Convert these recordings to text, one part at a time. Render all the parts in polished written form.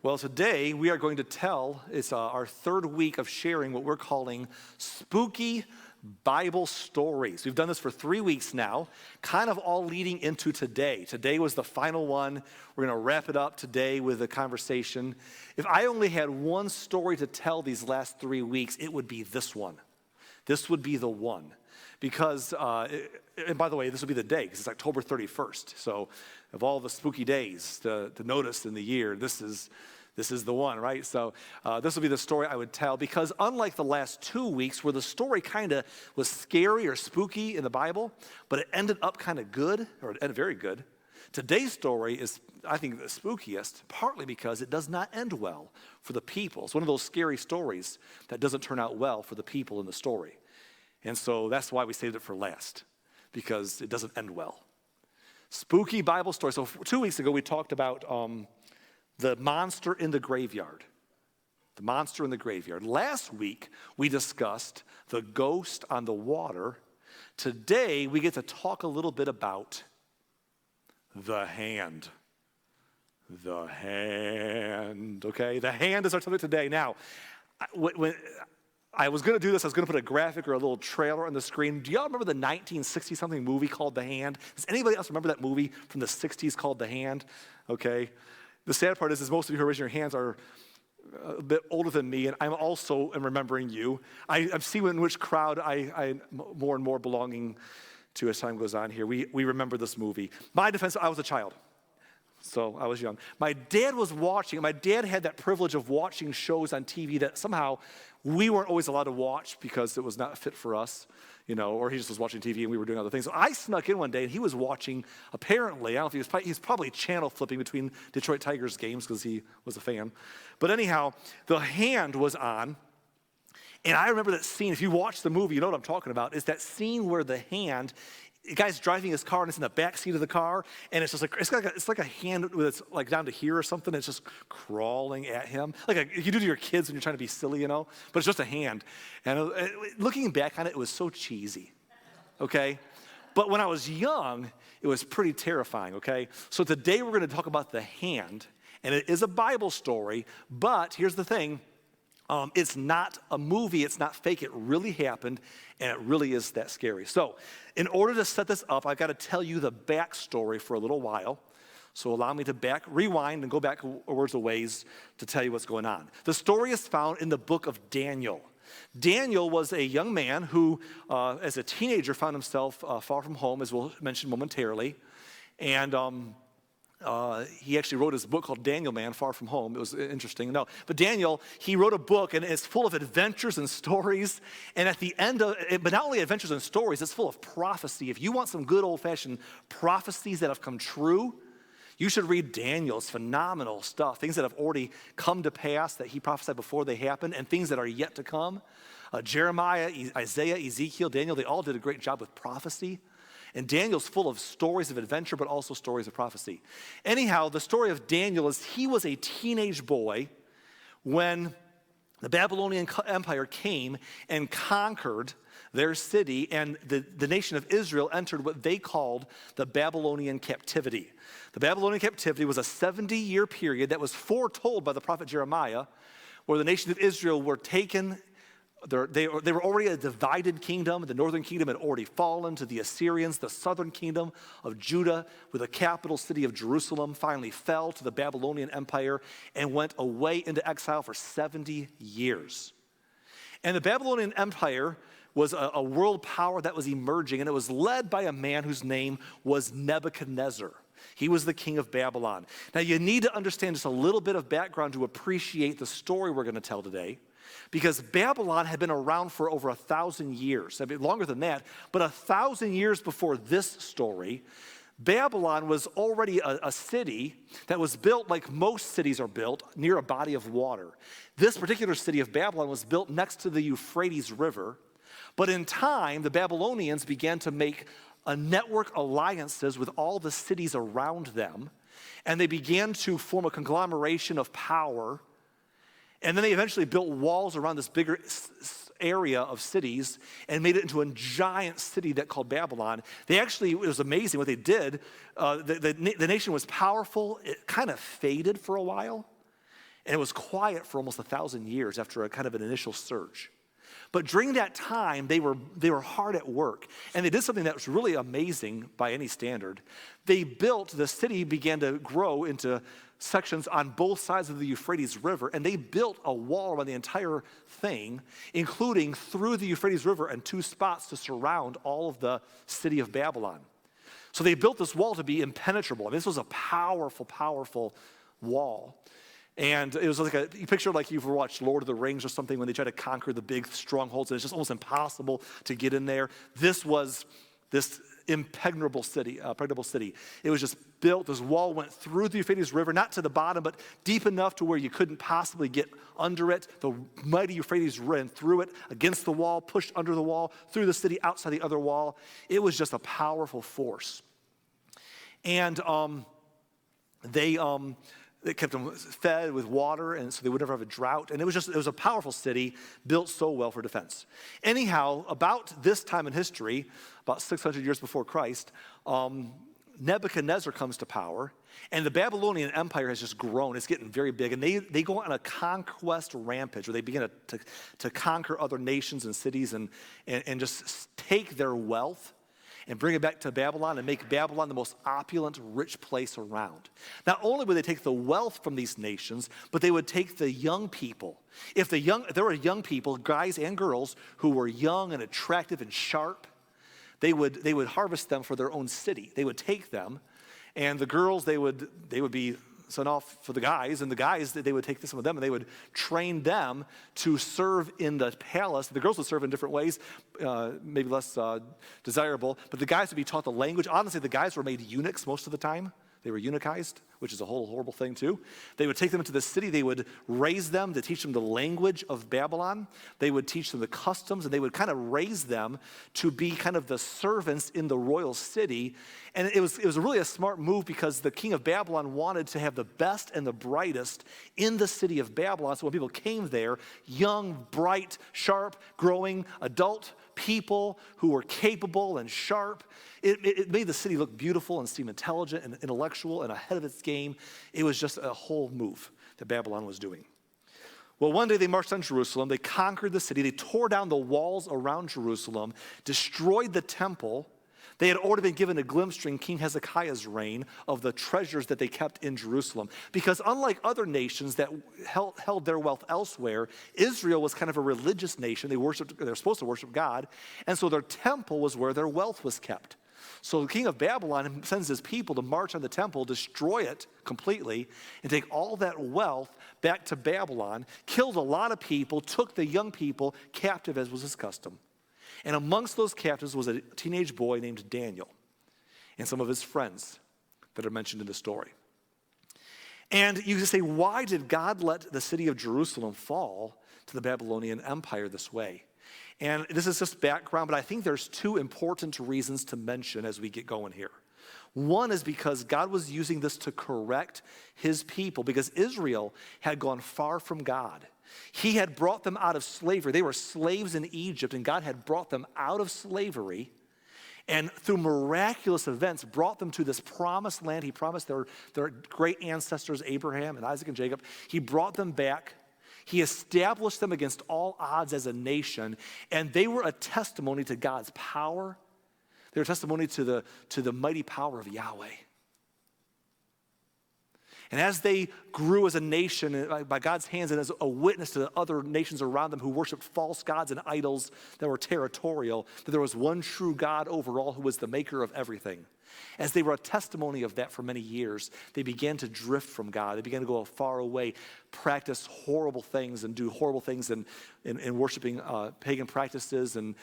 Well, today we are going to tell, it's our third week of sharing what we're calling spooky Bible stories. We've done this for 3 weeks now, kind of all leading into today. Today was the final one. We're going to wrap it up today with a conversation. If I only had one story to tell these last 3 weeks, it would be this one. This would be the one. Because, and by the way, this will be the day, because it's October 31st. So of all the spooky days to notice in the year, this is the one, right? So this will be the story I would tell, because unlike the last 2 weeks where the story kind of was scary or spooky in the Bible, but it ended up kind of good, or it ended very good, today's story is, I think, the spookiest, partly because it does not end well for the people. It's one of those scary stories that doesn't turn out well for the people in the story. And so that's why we saved it for last, because it doesn't end well. Spooky Bible story. So 2 weeks ago, we talked about the monster in the graveyard. The monster in the graveyard. Last week, we discussed the ghost on the water. Today, we get to talk a little bit about the hand. The hand, okay? The hand is our topic today. Now, when I was going to do this, I was going to put a graphic or a little trailer on the screen. Do y'all remember the 1960-something movie called The Hand? Does anybody else remember that movie from the 60s called The Hand? Okay. The sad part is most of you who are raising your hands are a bit older than me, and I'm also remembering you. I'm seeing in which crowd I'm more and more belonging to as time goes on here. We remember this movie. My defense, I was a child. So I was young. My dad had that privilege of watching shows on TV that somehow we weren't always allowed to watch because it was not fit for us, or he just was watching TV and we were doing other things. So I snuck in one day and he was watching, apparently, I don't know if he was probably channel flipping between Detroit Tigers games because he was a fan. But anyhow, The Hand was on. And I remember that scene. If you watch the movie, you know what I'm talking about. Is that scene where the guy's driving his car and it's in the back seat of the car, and it's just like it's like a hand that's like down to here or something. It's just crawling at him, like you do to your kids when you're trying to be silly, But it's just a hand. And looking back on it, it was so cheesy. Okay, but when I was young, it was pretty terrifying. Okay, so today we're going to talk about the hand, and it is a Bible story. But here's the thing. It's not a movie, it's not fake, it really happened, and it really is that scary. So, in order to set this up, I've got to tell you the backstory for a little while. So allow me to rewind and go back words of ways to tell you what's going on. The story is found in the book of Daniel. Daniel was a young man who, as a teenager, found himself far from home, as we'll mention momentarily, and he actually wrote his book called Daniel Man, Far From Home. It was interesting. No, but Daniel, he wrote a book, and it's full of adventures and stories. And at the end of it, but not only adventures and stories, it's full of prophecy. If you want some good old-fashioned prophecies that have come true, you should read Daniel. It's phenomenal stuff. Things that have already come to pass that he prophesied before they happened, and things that are yet to come. Jeremiah, Isaiah, Ezekiel, Daniel, they all did a great job with prophecy. And Daniel's full of stories of adventure, but also stories of prophecy. Anyhow, the story of Daniel is he was a teenage boy when the Babylonian Empire came and conquered their city, and the nation of Israel entered what they called the Babylonian captivity. The Babylonian captivity was a 70-year period that was foretold by the prophet Jeremiah, where the nation of Israel were taken. They were already a divided kingdom. The northern kingdom had already fallen to the Assyrians. The southern kingdom of Judah, with the capital city of Jerusalem, finally fell to the Babylonian Empire and went away into exile for 70 years. And the Babylonian Empire was a world power that was emerging, and it was led by a man whose name was Nebuchadnezzar. He was the king of Babylon. Now, you need to understand just a little bit of background to appreciate the story we're going to tell today. Because Babylon had been around for over 1,000 years, longer than that, but 1,000 years before this story, Babylon was already a city that was built like most cities are built, near a body of water. This particular city of Babylon was built next to the Euphrates River, but in time, the Babylonians began to make a network alliances with all the cities around them, and they began to form a conglomeration of power. And then they eventually built walls around this bigger area of cities and made it into a giant city that called Babylon. It was amazing what they did. The nation was powerful. It kind of faded for a while. And it was quiet for almost 1,000 years after a kind of an initial surge. But during that time, they were hard at work. And they did something that was really amazing by any standard. The city began to grow into sections on both sides of the Euphrates River, and they built a wall around the entire thing, including through the Euphrates River and 2 spots to surround all of the city of Babylon. So they built this wall to be impenetrable. I mean, this was a powerful, powerful wall. And it was like you picture like you've watched Lord of the Rings or something when they try to conquer the big strongholds and it's just almost impossible to get in there. This was this impregnable city. It was just built, this wall went through the Euphrates River, not to the bottom, but deep enough to where you couldn't possibly get under it. The mighty Euphrates ran through it, against the wall, pushed under the wall, through the city, outside the other wall. It was just a powerful force. And they kept them fed with water, and so they would never have a drought. And it was a powerful city built so well for defense. Anyhow, about this time in history, about 600 years before Christ, Nebuchadnezzar comes to power, and the Babylonian Empire has just grown. It's getting very big, and they go on a conquest rampage where they begin to conquer other nations and cities and just take their wealth and bring it back to Babylon and make Babylon the most opulent, rich place around. Not only would they take the wealth from these nations, but they would take the young people. If there were young people, guys and girls, who were young and attractive and sharp, they would harvest them for their own city. They would take them, and the girls, they would be sent off for the guys, and the guys, they would take some of them and they would train them to serve in the palace. The girls would serve in different ways, maybe less desirable, but the guys would be taught the language. Honestly, the guys were made eunuchs most of the time. They were eunuchized, which is a whole horrible thing too. They would take them into the city. They would raise them to teach them the language of Babylon. They would teach them the customs, and they would kind of raise them to be kind of the servants in the royal city. And it was really a smart move because the king of Babylon wanted to have the best and the brightest in the city of Babylon. So when people came there, young, bright, sharp, growing, adult people who were capable and sharp, it made the city look beautiful and seem intelligent and intellectual and ahead of its game. It was just a whole move that Babylon was doing. Well, one day they marched on Jerusalem. They conquered the city. They tore down the walls around Jerusalem, destroyed the temple. They had already been given a glimpse during King Hezekiah's reign of the treasures that they kept in Jerusalem. Because unlike other nations that held their wealth elsewhere, Israel was kind of a religious nation. They're supposed to worship God. And so their temple was where their wealth was kept. So the king of Babylon sends his people to march on the temple, destroy it completely, and take all that wealth back to Babylon, killed a lot of people, took the young people captive as was his custom. And amongst those captives was a teenage boy named Daniel and some of his friends that are mentioned in the story. And you can say, why did God let the city of Jerusalem fall to the Babylonian Empire this way? And this is just background, but I think there's 2 important reasons to mention as we get going here. One is because God was using this to correct his people, because Israel had gone far from God. He had brought them out of slavery. They were slaves in Egypt, and God had brought them out of slavery, and through miraculous events brought them to this promised land. He promised their great ancestors, Abraham and Isaac and Jacob. He brought them back. He established them against all odds as a nation, and they were a testimony to God's power. They were a testimony to the mighty power of Yahweh. And as they grew as a nation by God's hands and as a witness to the other nations around them who worshiped false gods and idols that were territorial, that there was one true God over all who was the maker of everything. As they were a testimony of that for many years, they began to drift from God. They began to go far away, practice horrible things and do horrible things in worshiping pagan practices and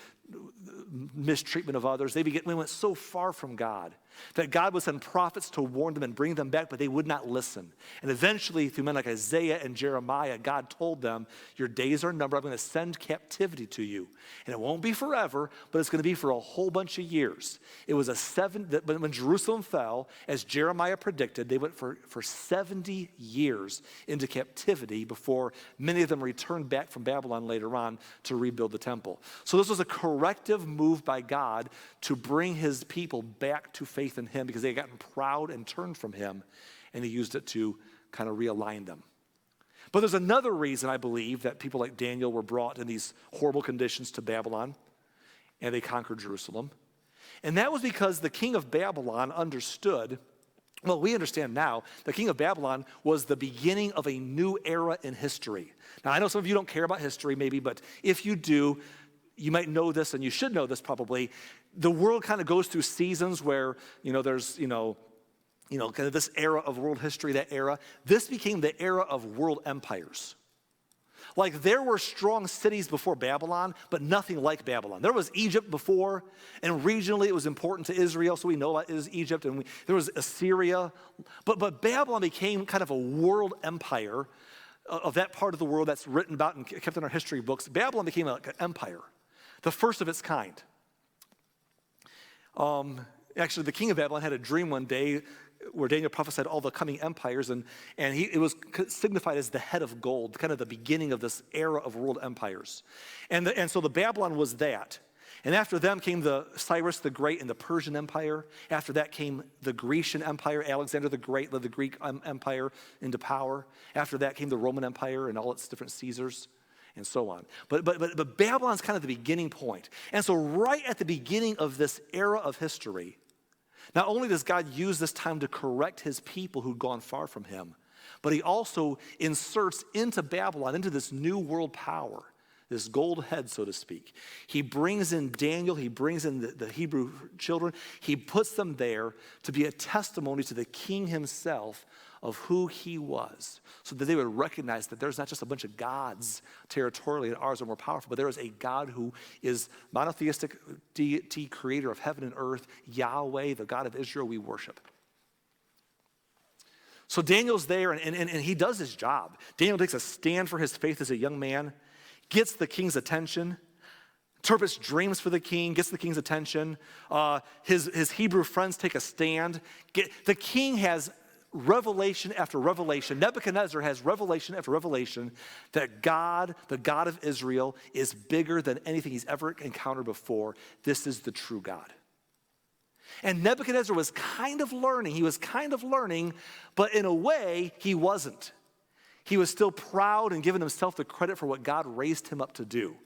mistreatment of others. They went so far from God that God would send prophets to warn them and bring them back, but they would not listen. And eventually, through men like Isaiah and Jeremiah, God told them, your days are numbered. I'm going to send captivity to you. And it won't be forever, but it's going to be for a whole bunch of years. It was when Jerusalem fell, as Jeremiah predicted, they went for 70 years into captivity before many of them returned back from Babylon later on to rebuild the temple. So this was a corrective move by God to bring his people back to faith in him, because they had gotten proud and turned from him, and he used it to kind of realign them. But there's another reason I believe that people like Daniel were brought in these horrible conditions to Babylon, and they conquered Jerusalem. And that was because the king of Babylon understood, well, we understand now, the king of Babylon was the beginning of a new era in history. Now, I know some of you don't care about history maybe, but if you do, you might know this, and you should know this probably. The world kind of goes through seasons where, there's, kind of this era of world history, that era. This became the era of world empires. Like there were strong cities before Babylon, but nothing like Babylon. There was Egypt before, and regionally it was important to Israel, so we know about Egypt, and there was Assyria. But Babylon became kind of a world empire of that part of the world that's written about and kept in our history books. Babylon became like an empire, the first of its kind. Actually, the king of Babylon had a dream one day where Daniel prophesied all the coming empires, and it was signified as the head of gold, kind of the beginning of this era of world empires. And so the Babylon was that. And after them came the Cyrus the Great and the Persian Empire. After that came the Grecian Empire. Alexander the Great led the Greek Empire into power. After that came the Roman Empire and all its different Caesars, and so on. But Babylon's kind of the beginning point. And so right at the beginning of this era of history, not only does God use this time to correct his people who'd gone far from him, but he also inserts into Babylon, into this new world power, this gold head, so to speak. He brings in Daniel, he brings in the Hebrew children, he puts them there to be a testimony to the king himself of who he was, so that they would recognize that there's not just a bunch of gods territorially and ours are more powerful, but there is a God who is monotheistic deity, creator of heaven and earth, Yahweh, the God of Israel we worship. So Daniel's there, and he does his job. Daniel takes a stand for his faith as a young man, gets the king's attention, interprets dreams for the king, gets the king's attention. His Hebrew friends take a stand. The king has revelation after revelation. Nebuchadnezzar has revelation after revelation that God, the God of Israel, is bigger than anything he's ever encountered before. This is the true God. And Nebuchadnezzar was kind of learning. He was kind of learning, but in a way, he wasn't. He was still proud and giving himself the credit for what God raised him up to do.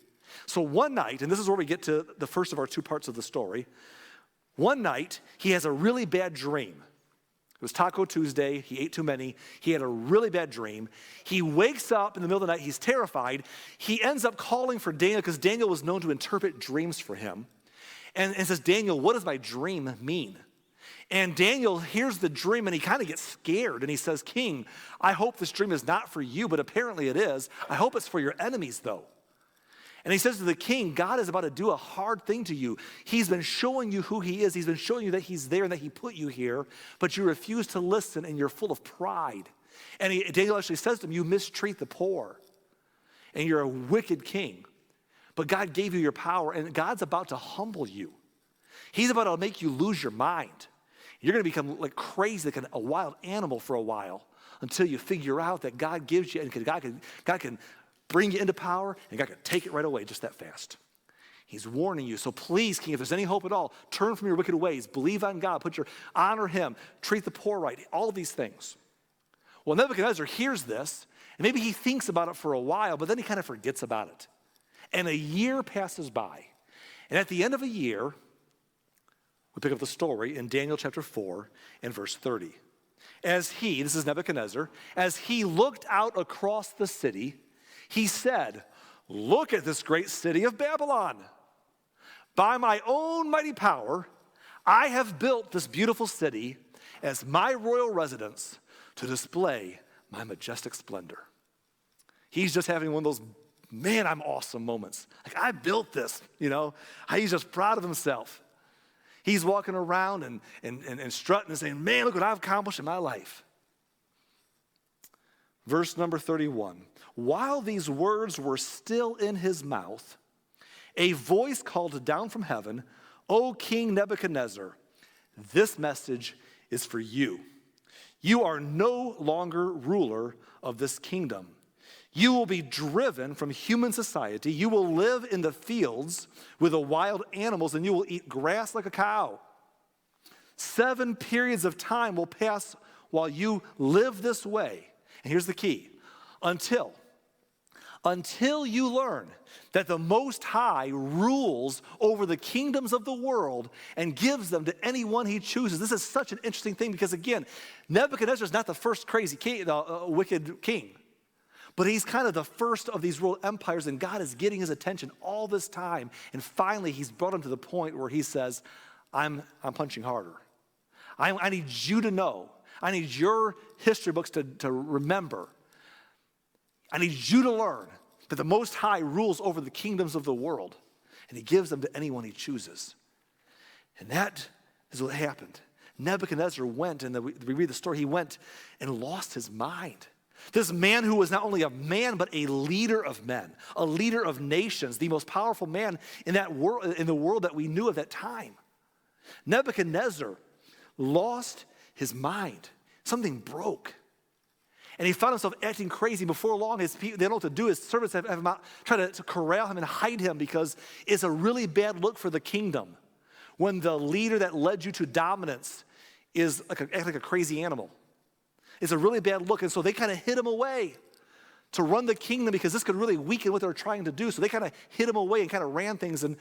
So one night, and this is where we get to the first of our two parts of the story. One night, he has a really bad dream. It was Taco Tuesday. He ate too many. He had a really bad dream. He wakes up in the middle of the night. He's terrified. He ends up calling for Daniel because Daniel was known to interpret dreams for him. And says, Daniel, what does my dream mean? And Daniel hears the dream and he kind of gets scared. And he says, King, I hope this dream is not for you, but apparently it is. I hope it's for your enemies, though. And he says to the king, God is about to do a hard thing to you. He's been showing you who he is. He's been showing you that he's there and that he put you here, but you refuse to listen and you're full of pride. And Daniel actually says to him, you mistreat the poor and you're a wicked king. But God gave you your power and God's about to humble you. He's about to make you lose your mind. You're going to become like crazy, like a wild animal for a while until you figure out that God gives you, and God can bring you into power, and God can take it right away just that fast. He's warning you. So please, King, if there's any hope at all, turn from your wicked ways. Believe on God. Honor him. Treat the poor right. All of these things. Well, Nebuchadnezzar hears this, and maybe he thinks about it for a while, but then he kind of forgets about it. And a year passes by. And at the end of a year, we pick up the story in Daniel chapter 4 and verse 30. This is Nebuchadnezzar, as he looked out across the city, he said, look at this great city of Babylon. By my own mighty power, I have built this beautiful city as my royal residence to display my majestic splendor. He's just having one of those, man, I'm awesome moments. Like, I built this, He's just proud of himself. He's walking around and strutting and saying, man, look what I've accomplished in my life. Verse number 31. While these words were still in his mouth, a voice called down from heaven, O King Nebuchadnezzar, this message is for you. You are no longer ruler of this kingdom. You will be driven from human society. You will live in the fields with the wild animals, and you will eat grass like a cow. 7 periods of time will pass while you live this way. And here's the key. Until you learn that the Most High rules over the kingdoms of the world and gives them to anyone he chooses. This is such an interesting thing because, again, Nebuchadnezzar is not the first crazy king, wicked king, but he's kind of the first of these world empires, and God is getting his attention all this time. And finally, he's brought him to the point where he says, I'm punching harder. I need you to know. I need your history books to remember. I need you to learn that the Most High rules over the kingdoms of the world, and he gives them to anyone he chooses. And that is what happened. Nebuchadnezzar went, and we read the story, he went and lost his mind. This man who was not only a man, but a leader of men, a leader of nations, the most powerful man in that world, in the world that we knew of that time. Nebuchadnezzar lost his mind. Something broke. And he found himself acting crazy. Before long, his people, they don't know what to do. His servants have him out, try to corral him and hide him because it's a really bad look for the kingdom when the leader that led you to dominance is acting like a crazy animal. It's a really bad look. And so they kind of hid him away to run the kingdom because this could really weaken what they were trying to do. So they kind of hid him away and kind of ran things. And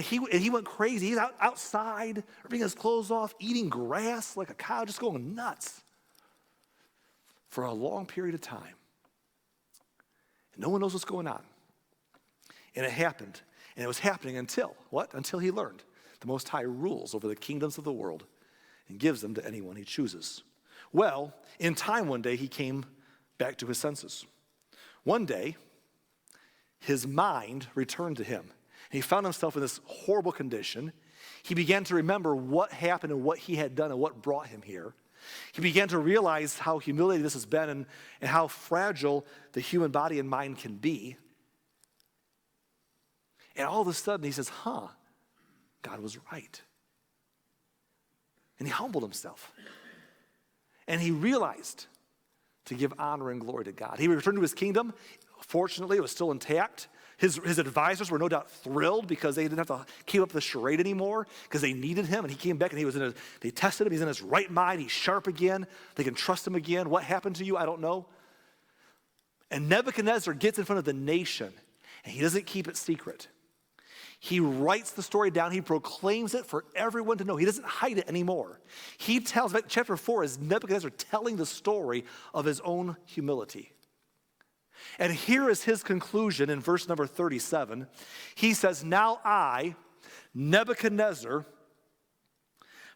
he went crazy. He's outside, ripping his clothes off, eating grass like a cow, just going nuts for a long period of time. And no one knows what's going on. And it happened. And it was happening until, what? Until he learned the Most High rules over the kingdoms of the world and gives them to anyone he chooses. Well, in time one day, he came back to his senses. One day, his mind returned to him. And he found himself in this horrible condition. He began to remember what happened and what he had done and what brought him here. He began to realize how humiliating this has been and how fragile the human body and mind can be. And all of a sudden he says, God was right. And he humbled himself. And he realized to give honor and glory to God. He returned to his kingdom. Fortunately, it was still intact. His advisors were no doubt thrilled because they didn't have to keep up the charade anymore because they needed him. And he came back and they tested him. He's in his right mind. He's sharp again. They can trust him again. What happened to you? I don't know. And Nebuchadnezzar gets in front of the nation and he doesn't keep it secret. He writes the story down. He proclaims it for everyone to know. He doesn't hide it anymore. He tells, chapter 4 is Nebuchadnezzar telling the story of his own humility. And here is his conclusion in verse number 37. He says, now I, Nebuchadnezzar,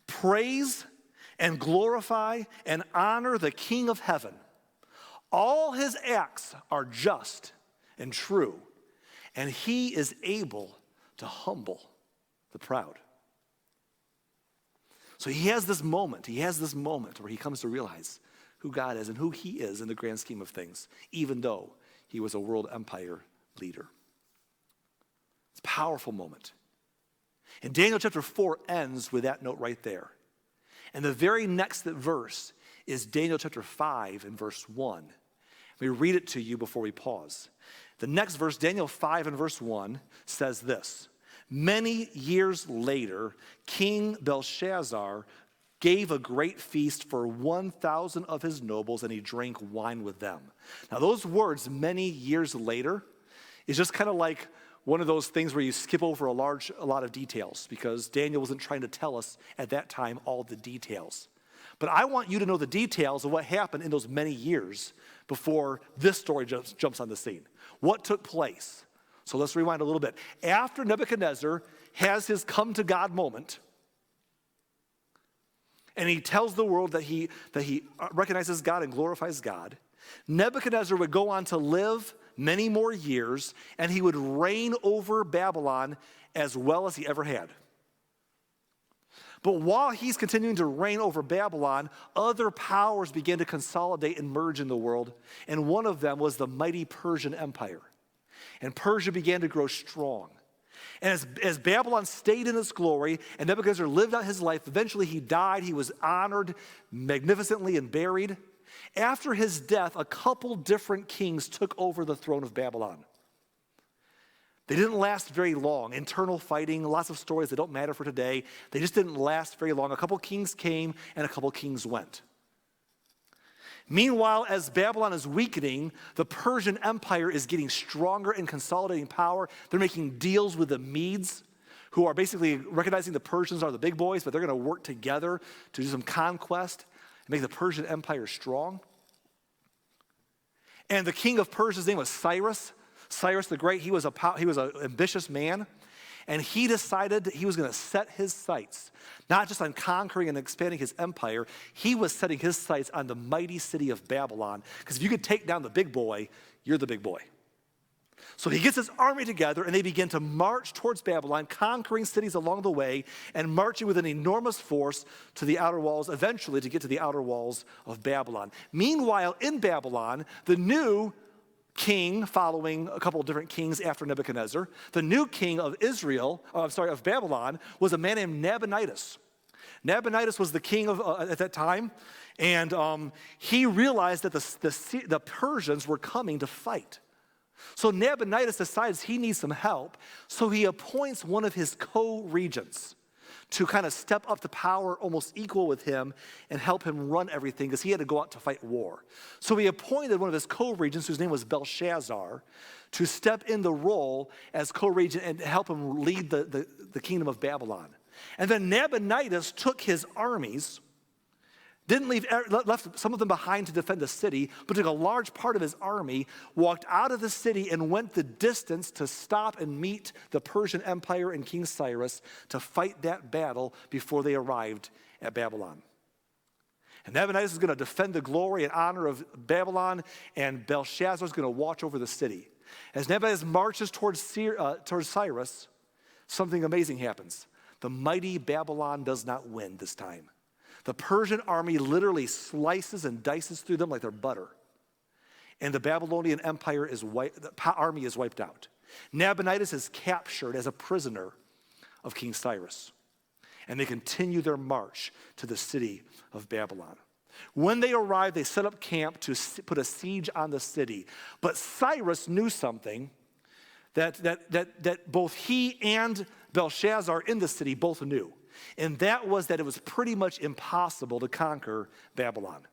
praise and glorify and honor the King of heaven. All his acts are just and true, and he is able to humble the proud. So he has this moment where he comes to realize who God is and who he is in the grand scheme of things, even though he was a world empire leader. It's a powerful moment. And Daniel chapter 4 ends with that note right there. And the very next verse is Daniel chapter 5 and verse 1. Let me read it to you before we pause. The next verse, Daniel 5 and verse 1, says this. Many years later, King Belshazzar gave a great feast for 1,000 of his nobles, and he drank wine with them. Now, those words, many years later, is just kind of like one of those things where you skip over a lot of details because Daniel wasn't trying to tell us at that time all the details. But I want you to know the details of what happened in those many years before this story jumps on the scene. What took place? So let's rewind a little bit. After Nebuchadnezzar has his come to God moment, and he tells the world that he recognizes God and glorifies God, Nebuchadnezzar would go on to live many more years, and he would reign over Babylon as well as he ever had. But while he's continuing to reign over Babylon, other powers began to consolidate and merge in the world, and one of them was the mighty Persian Empire. And Persia began to grow strong. And as Babylon stayed in its glory and Nebuchadnezzar lived out his life, eventually he died. He was honored magnificently and buried. After his death, a couple different kings took over the throne of Babylon. They didn't last very long. Internal fighting, lots of stories that don't matter for today. They just didn't last very long. A couple kings came and a couple kings went. Meanwhile, as Babylon is weakening, the Persian Empire is getting stronger and consolidating power. They're making deals with the Medes, who are basically recognizing the Persians are the big boys, but they're going to work together to do some conquest and make the Persian Empire strong. And the king of Persia's name was Cyrus. Cyrus the Great, he was an ambitious man. And he decided that he was going to set his sights, not just on conquering and expanding his empire, he was setting his sights on the mighty city of Babylon. Because if you could take down the big boy, you're the big boy. So he gets his army together and they begin to march towards Babylon, conquering cities along the way and marching with an enormous force to the outer walls, eventually to get to the outer walls of Babylon. Meanwhile, in Babylon, the new king, following a couple of different kings after Nebuchadnezzar, the new king of of Babylon, was a man named Nabonidus. Nabonidus was the king at that time, and he realized that the Persians were coming to fight. So Nabonidus decides he needs some help, so he appoints one of his co-regents to kind of step up to power almost equal with him and help him run everything because he had to go out to fight war. So he appointed one of his co-regents, whose name was Belshazzar, to step in the role as co-regent and help him lead the kingdom of Babylon. And then Nabonidus took his armies, left some of them behind to defend the city, but took a large part of his army, walked out of the city and went the distance to stop and meet the Persian Empire and King Cyrus to fight that battle before they arrived at Babylon. And Nabonidus is going to defend the glory and honor of Babylon, and Belshazzar is going to watch over the city. As Nabonidus marches towards Cyrus, something amazing happens. The mighty Babylon does not win this time. The Persian army literally slices and dices through them like they're butter. And the Babylonian Empire the army is wiped out. Nabonidus is captured as a prisoner of King Cyrus. And they continue their march to the city of Babylon. When they arrive, they set up camp to put a siege on the city. But Cyrus knew something that both he and Belshazzar in the city both knew. And that was that it was pretty much impossible to conquer Babylon.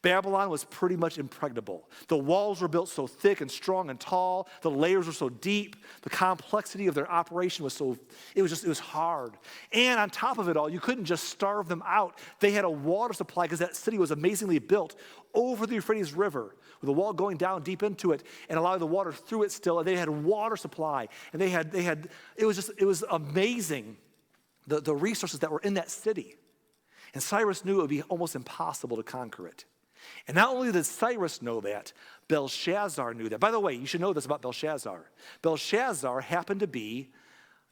Babylon was pretty much impregnable. The walls were built so thick and strong and tall. The layers were so deep. The complexity of their operation was it was hard. And on top of it all, you couldn't just starve them out. They had a water supply because that city was amazingly built over the Euphrates River, with the wall going down deep into it and allowing the water through it still. And they had water supply. And it was amazing. The resources that were in that city. And Cyrus knew it would be almost impossible to conquer it. And not only did Cyrus know that, Belshazzar knew that. By the way, you should know this about Belshazzar. Belshazzar happened to be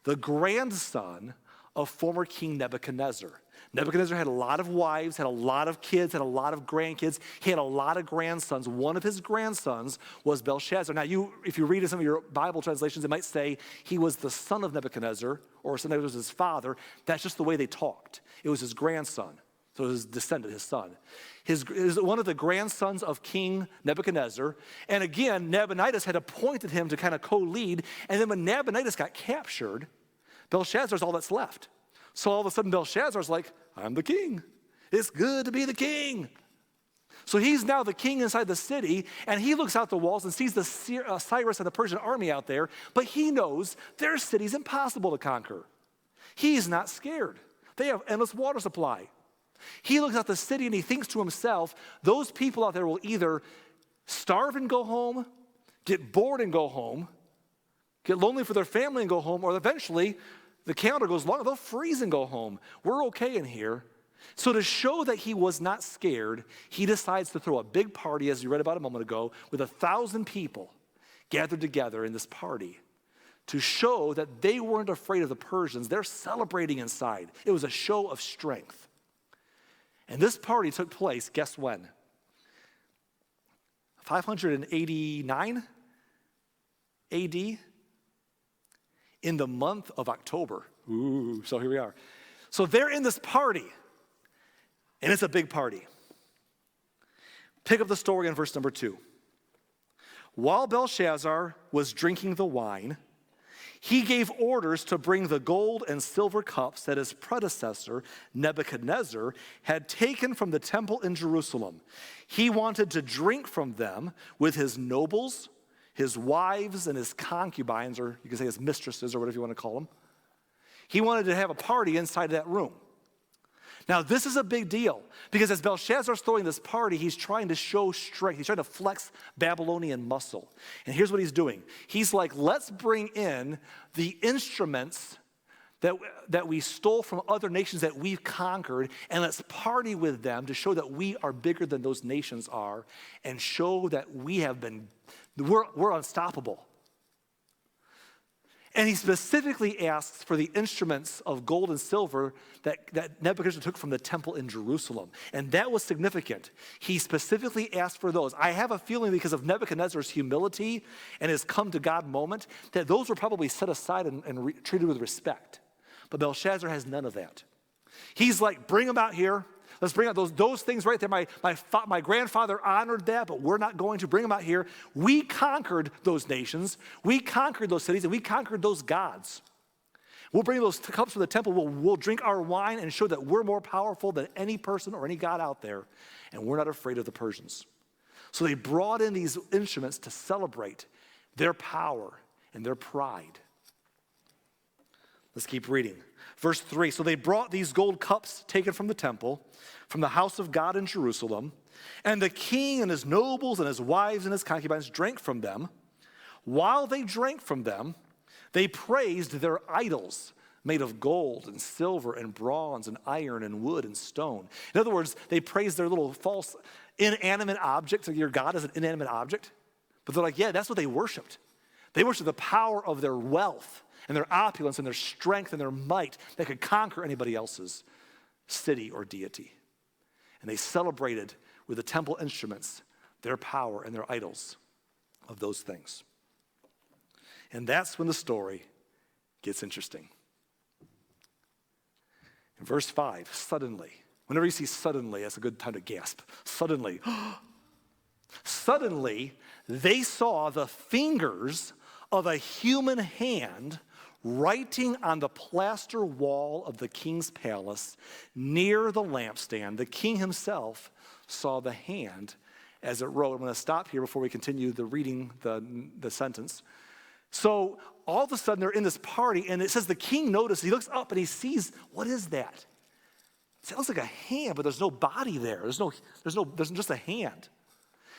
the grandson of former King Nebuchadnezzar. Nebuchadnezzar had a lot of wives, had a lot of kids, had a lot of grandkids. He had a lot of grandsons. One of his grandsons was Belshazzar. Now, if you read in some of your Bible translations, it might say he was the son of Nebuchadnezzar, or sometimes it was his father. That's just the way they talked. It was his grandson. So his descendant, his son. Is one of the grandsons of King Nebuchadnezzar. And again, Nabonidus had appointed him to kind of co-lead. And then when Nabonidus got captured, Belshazzar's all that's left. So all of a sudden Belshazzar's like, I'm the king. It's good to be the king. So he's now the king inside the city, and he looks out the walls and sees the Cyrus and the Persian army out there, but he knows their city's impossible to conquer. He's not scared. They have endless water supply. He looks at the city and he thinks to himself, those people out there will either starve and go home, get bored and go home, get lonely for their family and go home, or eventually the calendar goes long, they'll freeze and go home. We're okay in here. So to show that he was not scared, he decides to throw a big party, as you read about a moment ago, with 1,000 people gathered together in this party to show that they weren't afraid of the Persians. They're celebrating inside. It was a show of strength. And this party took place, guess when? 589 AD? In the month of October. Ooh, so here we are. So they're in this party, and it's a big party. Pick up the story in verse number 2. While Belshazzar was drinking the wine, He gave orders to bring the gold and silver cups that his predecessor, Nebuchadnezzar, had taken from the temple in Jerusalem. He wanted to drink from them with his nobles, his wives, and his concubines, or you can say his mistresses, or whatever you want to call them. He wanted to have a party inside that room. Now, this is a big deal because as Belshazzar's throwing this party, he's trying to show strength. He's trying to flex Babylonian muscle. And here's what he's doing. He's like, let's bring in the instruments that we stole from other nations that we've conquered, and let's party with them to show that we are bigger than those nations are and show that we're unstoppable. And he specifically asks for the instruments of gold and silver that Nebuchadnezzar took from the temple in Jerusalem. And that was significant. He specifically asked for those. I have a feeling because of Nebuchadnezzar's humility and his come to God moment, that those were probably set aside and treated with respect. But Belshazzar has none of that. He's like, bring them out here. Let's bring out those things right there. My grandfather honored that, but we're not going to bring them out here. We conquered those nations. We conquered those cities, and we conquered those gods. We'll bring those cups from the temple. We'll drink our wine and show that we're more powerful than any person or any god out there, and we're not afraid of the Persians. So they brought in these instruments to celebrate their power and their pride. Let's keep reading. Verse 3, so they brought these gold cups taken from the temple, from the house of God in Jerusalem, and the king and his nobles and his wives and his concubines drank from them. While they drank from them, they praised their idols made of gold and silver and bronze and iron and wood and stone. In other words, they praised their little false inanimate object. So your God is an inanimate object. But they're like, yeah, that's what they worshiped. They worshiped the power of their wealth and their opulence and their strength and their might that could conquer anybody else's city or deity. And they celebrated with the temple instruments their power and their idols of those things. And that's when the story gets interesting. In verse 5, suddenly, whenever you see suddenly, that's a good time to gasp. Suddenly, suddenly, they saw the fingers of a human hand writing on the plaster wall of the king's palace near the lampstand. The king himself saw the hand as it wrote. I'm going to stop here before we continue the reading the sentence. So all of a sudden they're in this party, and it says the king noticed, he looks up and he sees, what is that? It sounds like a hand, but there's no body there. There's just a hand.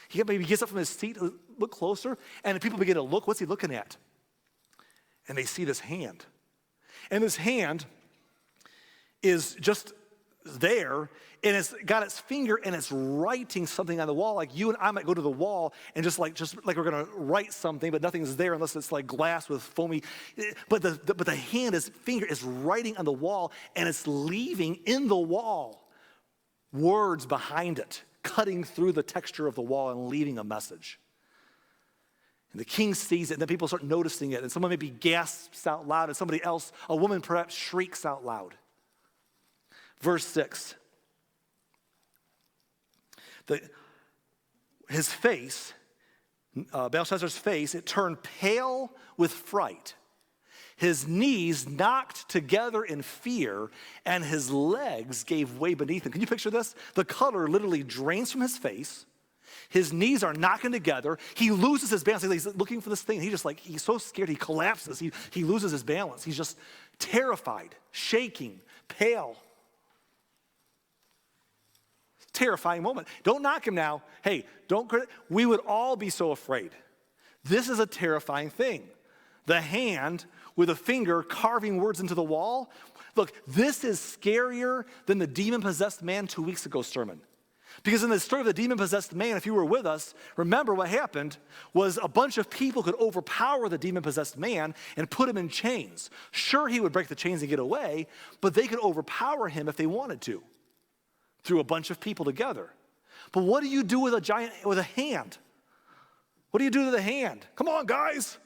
He maybe gets up from his seat, look closer, and the people begin to look. What's he looking at? And they see this hand. And this hand is just there, and it's got its finger, and it's writing something on the wall. Like you and I might go to the wall and just like we're going to write something, but nothing's there unless it's like glass with foamy. But the finger is writing on the wall, and it's leaving in the wall words behind it, cutting through the texture of the wall and leaving a message. And the king sees it, and then people start noticing it, and someone maybe gasps out loud, and somebody else, a woman perhaps, shrieks out loud. Verse 6. His face, Belshazzar's face, it turned pale with fright. His knees knocked together in fear, and his legs gave way beneath him. Can you picture this? The color literally drains from his face. His knees are knocking together. He loses his balance. He's looking for this thing. He's so scared he collapses. He loses his balance. He's just terrified, shaking, pale. Terrifying moment. Don't knock him now. Hey, we would all be so afraid. This is a terrifying thing. The hand with a finger carving words into the wall. Look, this is scarier than the demon-possessed man 2 weeks ago sermon. Because in the story of the demon-possessed man, if you were with us, remember what happened was a bunch of people could overpower the demon-possessed man and put him in chains. Sure, he would break the chains and get away, but they could overpower him if they wanted to through a bunch of people together. But what do you do with a hand? What do you do to the hand? Come on, guys,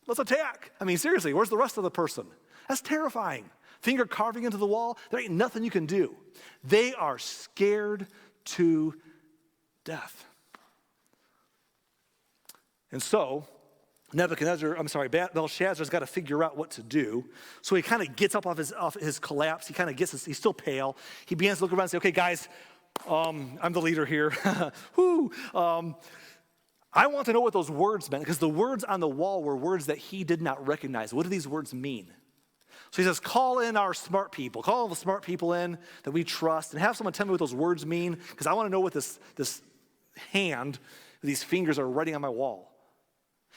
let's attack. I mean, seriously, where's the rest of the person? That's terrifying. Finger carving into the wall, there ain't nothing you can do. They are scared to death. And so, Belshazzar's got to figure out what to do. So he kind of gets up off his collapse. He's still pale. He begins to look around and say, okay, guys, I'm the leader here. Whoo. I want to know what those words meant, because the words on the wall were words that he did not recognize. What do these words mean? So he says, call in our smart people. Call all the smart people in that we trust and have someone tell me what those words mean, because I want to know what this hand, these fingers are writing on my wall.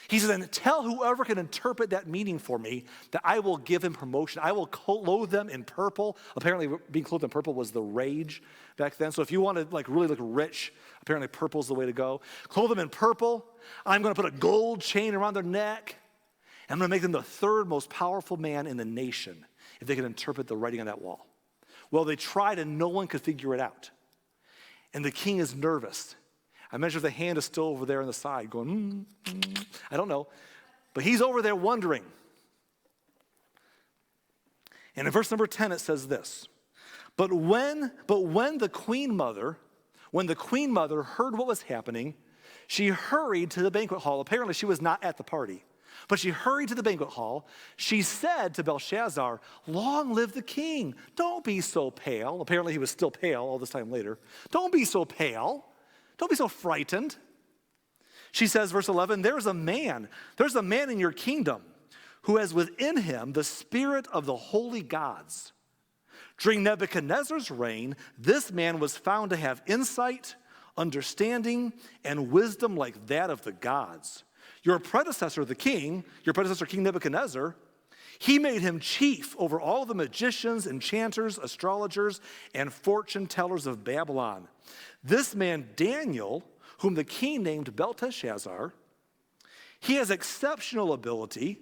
He says, and tell whoever can interpret that meaning for me that I will give him promotion. I will clothe them in purple. Apparently, being clothed in purple was the rage back then. So if you want to really look rich, apparently purple's the way to go. Clothe them in purple. I'm going to put a gold chain around their neck. I'm going to make them the third most powerful man in the nation if they can interpret the writing on that wall. Well, they tried and no one could figure it out. And the king is nervous. I measure the hand is still over there on the side going, I don't know. But he's over there wondering. And in verse number 10, it says this, But when the queen mother heard what was happening, she hurried to the banquet hall. Apparently, she was not at the party. But she hurried to the banquet hall. She said to Belshazzar, long live the king. Don't be so pale. Apparently, he was still pale all this time later. Don't be so pale. Don't be so frightened. She says, verse 11, there's a man in your kingdom who has within him the spirit of the holy gods. During Nebuchadnezzar's reign, this man was found to have insight, understanding, and wisdom like that of the gods. Your predecessor, King Nebuchadnezzar, he made him chief over all the magicians, enchanters, astrologers, and fortune tellers of Babylon. This man, Daniel, whom the king named Belteshazzar, he has exceptional ability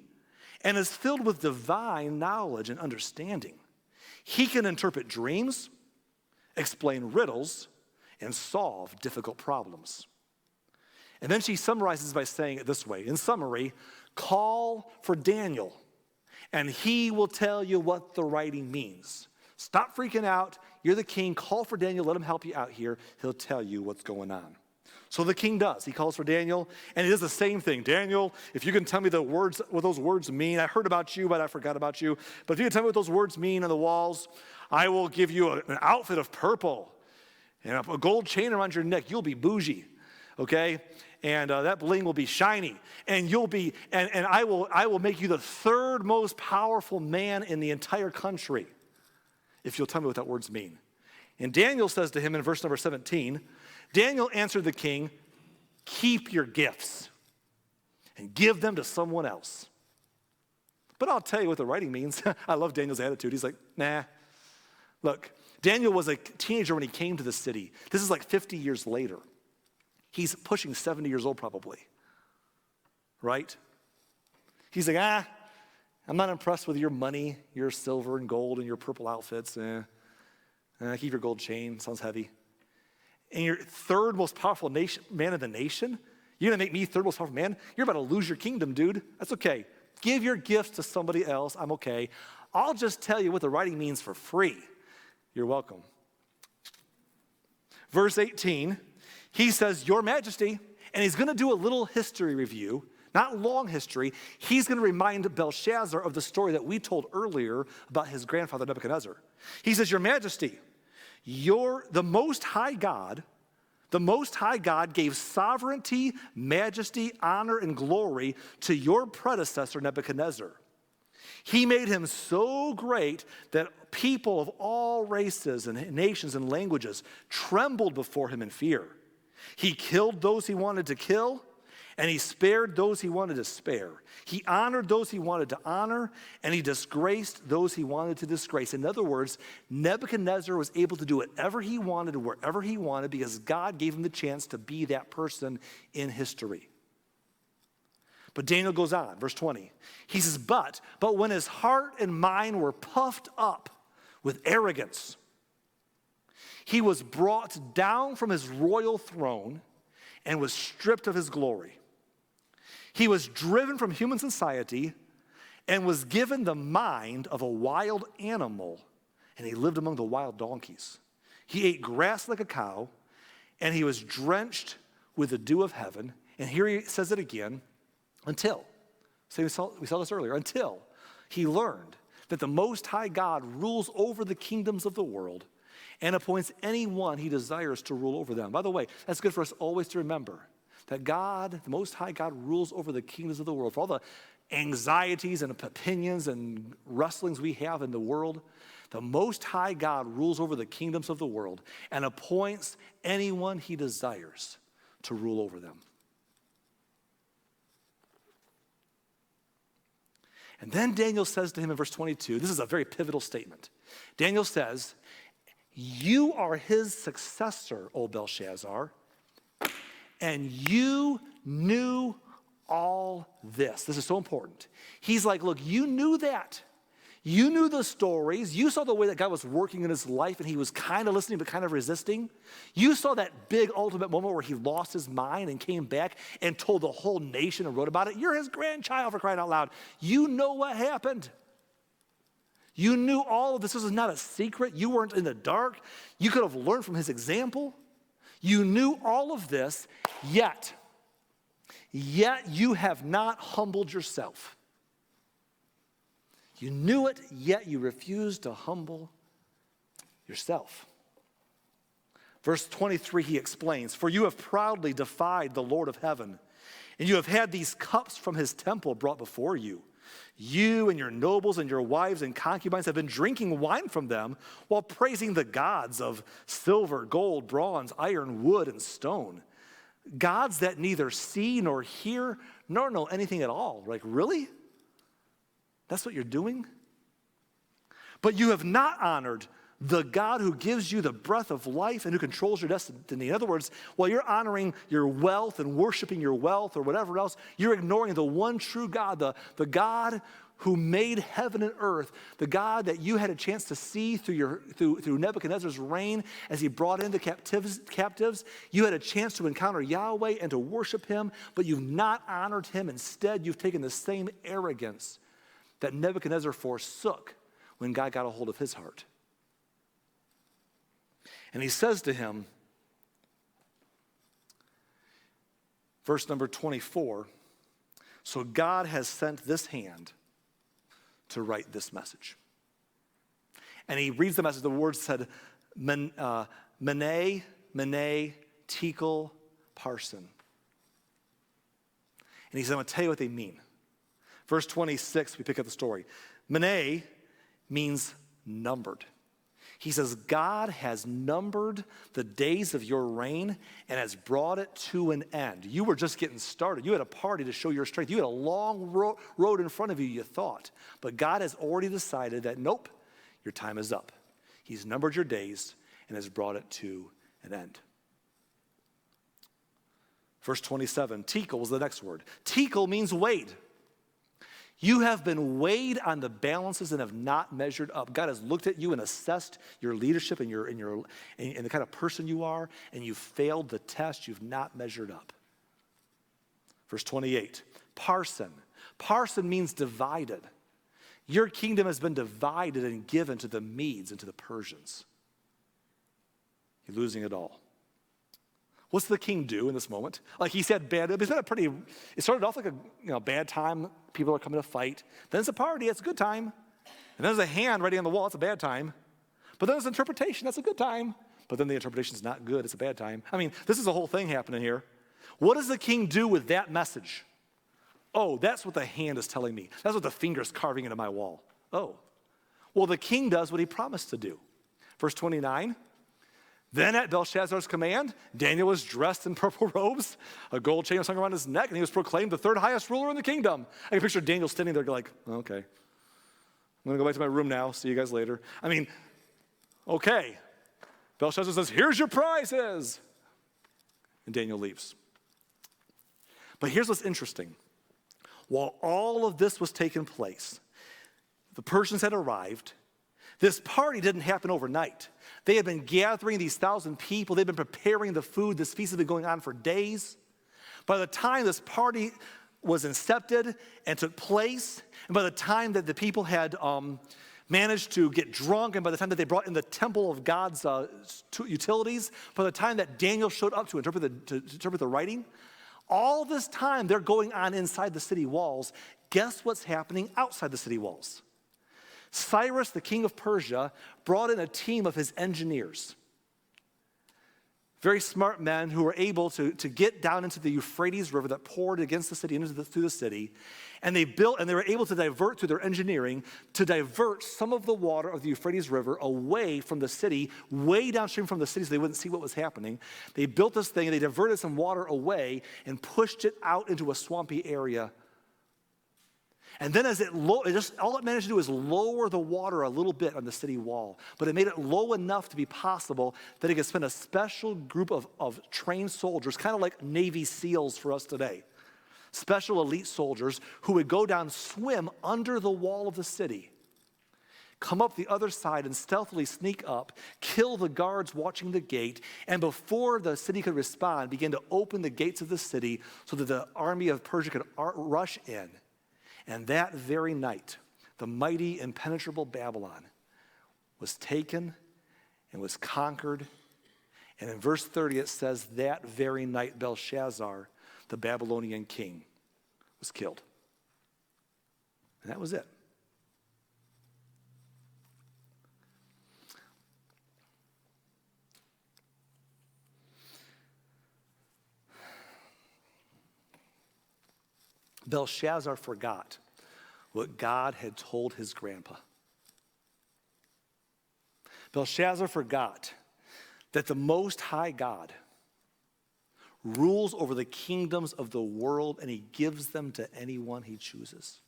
and is filled with divine knowledge and understanding. He can interpret dreams, explain riddles, and solve difficult problems. And then she summarizes by saying it this way. In summary, call for Daniel, and he will tell you what the writing means. Stop freaking out. You're the king. Call for Daniel. Let him help you out here. He'll tell you what's going on. So the king does. He calls for Daniel, and he does the same thing. Daniel, if you can tell me what those words mean. I heard about you, but I forgot about you. But if you can tell me what those words mean on the walls, I will give you an outfit of purple and a gold chain around your neck. You'll be bougie, okay? And that bling will be shiny, and I will make you the third most powerful man in the entire country if you'll tell me what that words mean. And Daniel says to him in verse number 17, Daniel answered the king, keep your gifts and give them to someone else. But I'll tell you what the writing means. I love Daniel's attitude. He's like, nah. Look, Daniel was a teenager when he came to the city. This is like 50 years later. He's pushing 70 years old probably, right? He's like, I'm not impressed with your money, your silver and gold and your purple outfits. Keep your gold chain, sounds heavy. And your third most powerful man of the nation? You're gonna make me third most powerful man? You're about to lose your kingdom, dude. That's okay. Give your gifts to somebody else, I'm okay. I'll just tell you what the writing means for free. You're welcome. Verse 18, he says, Your Majesty, and he's gonna do a little history review, not long history. He's gonna remind Belshazzar of the story that we told earlier about his grandfather Nebuchadnezzar. He says, Your Majesty, the Most High God gave sovereignty, majesty, honor, and glory to your predecessor Nebuchadnezzar. He made him so great that people of all races and nations and languages trembled before him in fear. He killed those he wanted to kill, and he spared those he wanted to spare. He honored those he wanted to honor, and he disgraced those he wanted to disgrace. In other words, Nebuchadnezzar was able to do whatever he wanted, wherever he wanted, because God gave him the chance to be that person in history. But Daniel goes on, verse 20. He says, but when his heart and mind were puffed up with arrogance, he was brought down from his royal throne and was stripped of his glory. He was driven from human society and was given the mind of a wild animal, and he lived among the wild donkeys. He ate grass like a cow, and he was drenched with the dew of heaven. And here he says it again, until So we saw this earlier. Until he learned that the Most High God rules over the kingdoms of the world and appoints anyone he desires to rule over them. By the way, that's good for us always to remember that God, the Most High God, rules over the kingdoms of the world. For all the anxieties and opinions and wrestlings we have in the world, the Most High God rules over the kingdoms of the world and appoints anyone he desires to rule over them. And then Daniel says to him in verse 22, this is a very pivotal statement. Daniel says, you are his successor, O Belshazzar, and you knew all this. This is so important. He's like, look, you knew that. You knew the stories. You saw the way that God was working in his life and he was kind of listening but kind of resisting. You saw that big ultimate moment where he lost his mind and came back and told the whole nation and wrote about it. You're his grandchild, for crying out loud. You know what happened. You knew all of this. This was not a secret. You weren't in the dark. You could have learned from his example. You knew all of this, yet you have not humbled yourself. You knew it, yet you refused to humble yourself. Verse 23, he explains, for you have proudly defied the Lord of heaven, and you have had these cups from his temple brought before you. You and your nobles and your wives and concubines have been drinking wine from them while praising the gods of silver, gold, bronze, iron, wood, and stone. Gods that neither see nor hear nor know anything at all. Like, really? That's what you're doing? But you have not honored the God who gives you the breath of life and who controls your destiny. In other words, while you're honoring your wealth and worshiping your wealth or whatever else, you're ignoring the one true God, the God who made heaven and earth, the God that you had a chance to see through Nebuchadnezzar's reign as he brought in the captives. You had a chance to encounter Yahweh and to worship him, but you've not honored him. Instead, you've taken the same arrogance that Nebuchadnezzar forsook when God got a hold of his heart. And he says to him, verse number 24, so God has sent this hand to write this message. And he reads the message. The words said, Mene, Tekel, Parsin. And he said, I'm going to tell you what they mean. Verse 26, we pick up the story. Mene means numbered. He says, God has numbered the days of your reign and has brought it to an end. You were just getting started. You had a party to show your strength. You had a long road in front of you, you thought. But God has already decided that, nope, your time is up. He's numbered your days and has brought it to an end. Verse 27, Tekel was the next word. Tekel means weighed. You have been weighed on the balances and have not measured up. God has looked at you and assessed your leadership and the kind of person you are, and you've failed the test. You've not measured up. Verse 28, Parsin. Parsin means divided. Your kingdom has been divided and given to the Medes and to the Persians. You're losing it all. What's the king do in this moment? Like he said, it started off like a bad time. People are coming to fight. Then it's a party, it's a good time. And then there's a hand writing on the wall, it's a bad time. But then there's interpretation, that's a good time. But then the interpretation is not good, it's a bad time. I mean, this is a whole thing happening here. What does the king do with that message? Oh, that's what the hand is telling me. That's what the finger's carving into my wall. Oh. Well, the king does what he promised to do. Verse 29. Then at Belshazzar's command, Daniel was dressed in purple robes, a gold chain was hung around his neck, and he was proclaimed the third highest ruler in the kingdom. I can picture Daniel standing there like, okay, I'm going to go back to my room now. See you guys later. I mean, okay. Belshazzar says, here's your prizes. And Daniel leaves. But here's what's interesting. While all of this was taking place, the Persians had arrived. This party didn't happen overnight. They had been gathering these 1,000 people. They'd been preparing the food. This feast had been going on for days. By the time this party was incepted and took place, and by the time that the people had managed to get drunk, and by the time that they brought in the temple of God's utilities, by the time that Daniel showed up to interpret the writing, All this time they're going on inside the city walls. Guess what's happening outside the city walls? Cyrus, the king of Persia, brought in a team of his engineers. Very smart men who were able to get down into the Euphrates River that poured against the city, through the city. And they were able to divert through their engineering, to divert some of the water of the Euphrates River away from the city, way downstream from the city so they wouldn't see what was happening. They built this thing and they diverted some water away and pushed it out into a swampy area. And then all it managed to do is lower the water a little bit on the city wall. But it made it low enough to be possible that it could send a special group of trained soldiers, kind of like Navy SEALs for us today. Special elite soldiers who would go down, swim under the wall of the city, come up the other side and stealthily sneak up, kill the guards watching the gate, and before the city could respond, begin to open the gates of the city so that the army of Persia could rush in. And that very night, the mighty, impenetrable Babylon was taken and was conquered. And in verse 30, it says, that very night, Belshazzar, the Babylonian king, was killed. And that was it. Belshazzar forgot what God had told his grandpa. Belshazzar forgot that the Most High God rules over the kingdoms of the world and he gives them to anyone he chooses.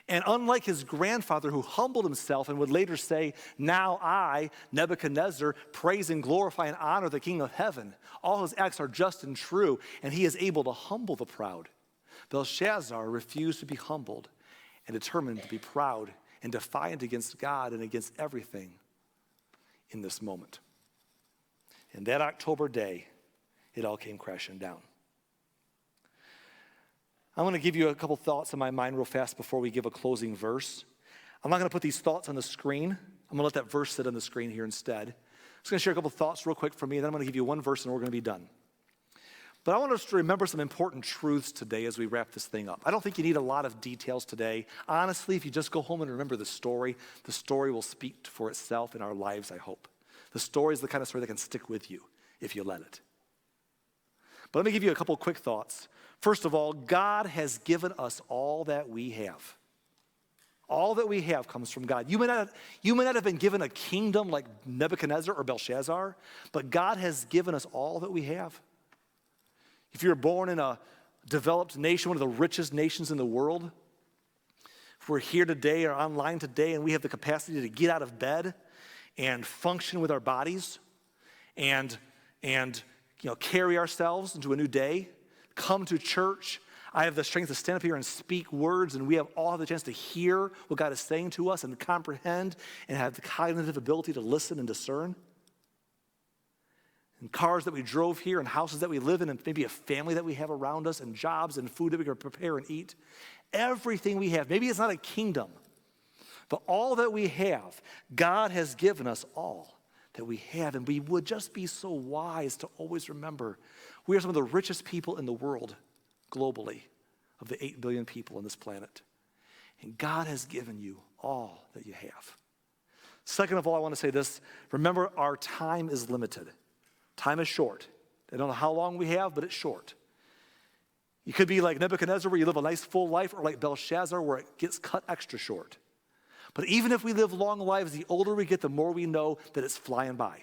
And unlike his grandfather who humbled himself and would later say, now I, Nebuchadnezzar, praise and glorify and honor the King of heaven. All his acts are just and true, and he is able to humble the proud. Belshazzar refused to be humbled and determined to be proud and defiant against God and against everything in this moment. And that October day, it all came crashing down. I want to give you a couple thoughts in my mind real fast before we give a closing verse. I'm not going to put these thoughts on the screen. I'm going to let that verse sit on the screen here instead. I'm just going to share a couple thoughts real quick from me, and then I'm going to give you one verse and we're going to be done. But I want us to remember some important truths today as we wrap this thing up. I don't think you need a lot of details today. Honestly, if you just go home and remember the story will speak for itself in our lives, I hope. The story is the kind of story that can stick with you if you let it. But let me give you a couple quick thoughts. First of all, God has given us all that we have. All that we have comes from God. You may not have been given a kingdom like Nebuchadnezzar or Belshazzar, but God has given us all that we have. If you're born in a developed nation, one of the richest nations in the world, if we're here today or online today and we have the capacity to get out of bed and function with our bodies and carry ourselves into a new day, come to church. I have the strength to stand up here and speak words, and we all have the chance to hear what God is saying to us and comprehend and have the cognitive ability to listen and discern. And cars that we drove here and houses that we live in and maybe a family that we have around us and jobs and food that we can prepare and eat. Everything we have. Maybe it's not a kingdom, but all that we have, God has given us all that we have. And we would just be so wise to always remember we are some of the richest people in the world globally of the 8 billion people on this planet. And God has given you all that you have. Second of all, I want to say this. Remember, our time is limited. Time is short. I don't know how long we have, but it's short. You could be like Nebuchadnezzar where you live a nice full life, or like Belshazzar where it gets cut extra short. But even if we live long lives, the older we get, the more we know that it's flying by.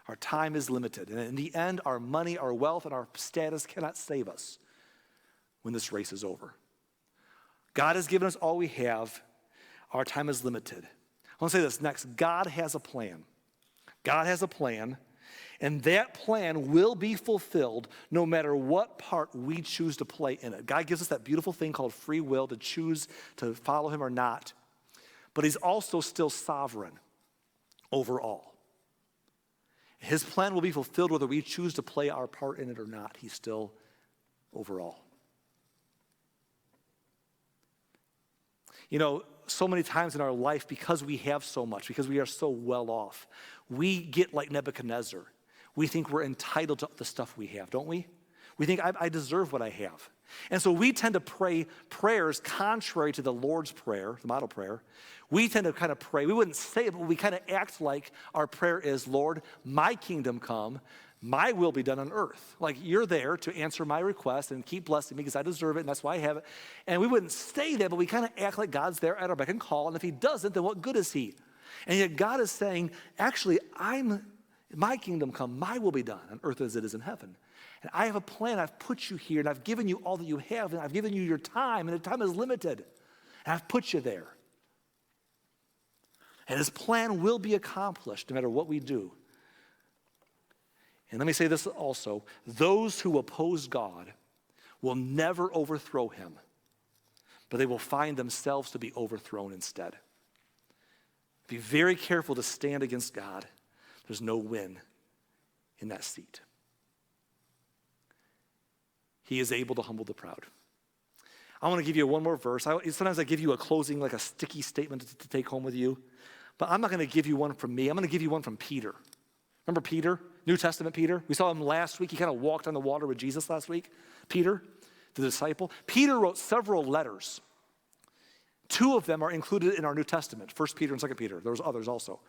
Our time is limited. And in the end, our money, our wealth, and our status cannot save us when this race is over. God has given us all we have. Our time is limited. I want to say this next. God has a plan. God has a plan. And that plan will be fulfilled no matter what part we choose to play in it. God gives us that beautiful thing called free will to choose to follow him or not. But he's also still sovereign over all. His plan will be fulfilled whether we choose to play our part in it or not. He's still over all. You know, so many times in our life, because we have so much, because we are so well off, we get like Nebuchadnezzar. We think we're entitled to the stuff we have, don't we? We think, I deserve what I have. And so we tend to pray prayers contrary to the Lord's Prayer, the model prayer. We tend to kind of pray, we wouldn't say it, but we kind of act like our prayer is, Lord, my kingdom come, my will be done on earth. Like you're there to answer my request and keep blessing me because I deserve it and that's why I have it. And we wouldn't say that, but we kind of act like God's there at our beck and call. And if he doesn't, then what good is he? And yet God is saying, actually, my kingdom come, my will be done on earth as it is in heaven. And I have a plan, I've put you here, and I've given you all that you have, and I've given you your time, and the time is limited. And I've put you there. And his plan will be accomplished no matter what we do. And let me say this also, those who oppose God will never overthrow him, but they will find themselves to be overthrown instead. Be very careful to stand against God. There's no win in that seat. He is able to humble the proud. I want to give you one more verse. Sometimes I give you a closing, like a sticky statement to take home with you. But I'm not going to give you one from me. I'm going to give you one from Peter. Remember Peter? New Testament Peter? We saw him last week. He kind of walked on the water with Jesus last week. Peter, the disciple. Peter wrote several letters. 2 of them are included in our New Testament, 1 Peter and 2 Peter. There's others also.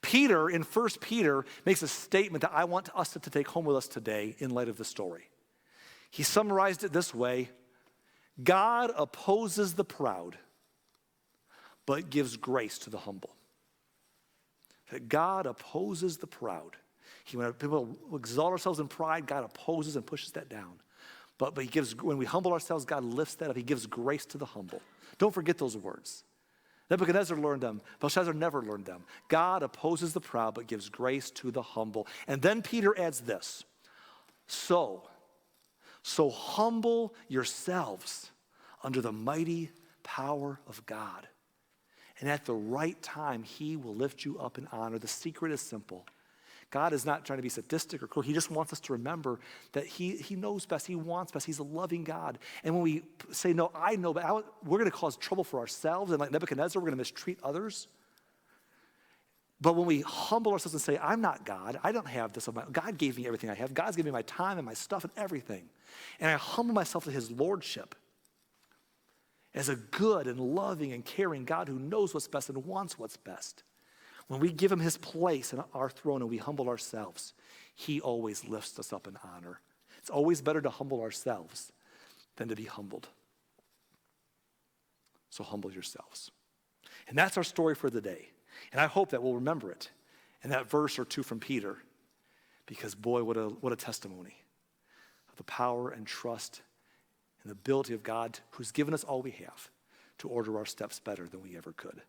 Peter, in 1 Peter, makes a statement that I want us to take home with us today in light of the story. He summarized it this way: God opposes the proud, but gives grace to the humble. That God opposes the proud. When people exalt ourselves in pride, God opposes and pushes that down. But he gives, when we humble ourselves, God lifts that up. He gives grace to the humble. Don't forget those words. Nebuchadnezzar learned them. Belshazzar never learned them. God opposes the proud, but gives grace to the humble. And then Peter adds this: So humble yourselves under the mighty power of God. And at the right time, he will lift you up in honor. The secret is simple. God is not trying to be sadistic or cruel. He just wants us to remember that he knows best. He wants best. He's a loving God. And when we say, no, I know, but we're going to cause trouble for ourselves. And like Nebuchadnezzar, we're going to mistreat others. But when we humble ourselves and say, I'm not God. I don't have this. God gave me everything I have. God's given me my time and my stuff and everything. And I humble myself to his lordship as a good and loving and caring God who knows what's best and wants what's best. When we give him his place in our throne and we humble ourselves, he always lifts us up in honor. It's always better to humble ourselves than to be humbled. So humble yourselves. And that's our story for the day. And I hope that we'll remember it and that verse or 2 from Peter, because boy, what a testimony of the power and trust and the ability of God who's given us all we have to order our steps better than we ever could.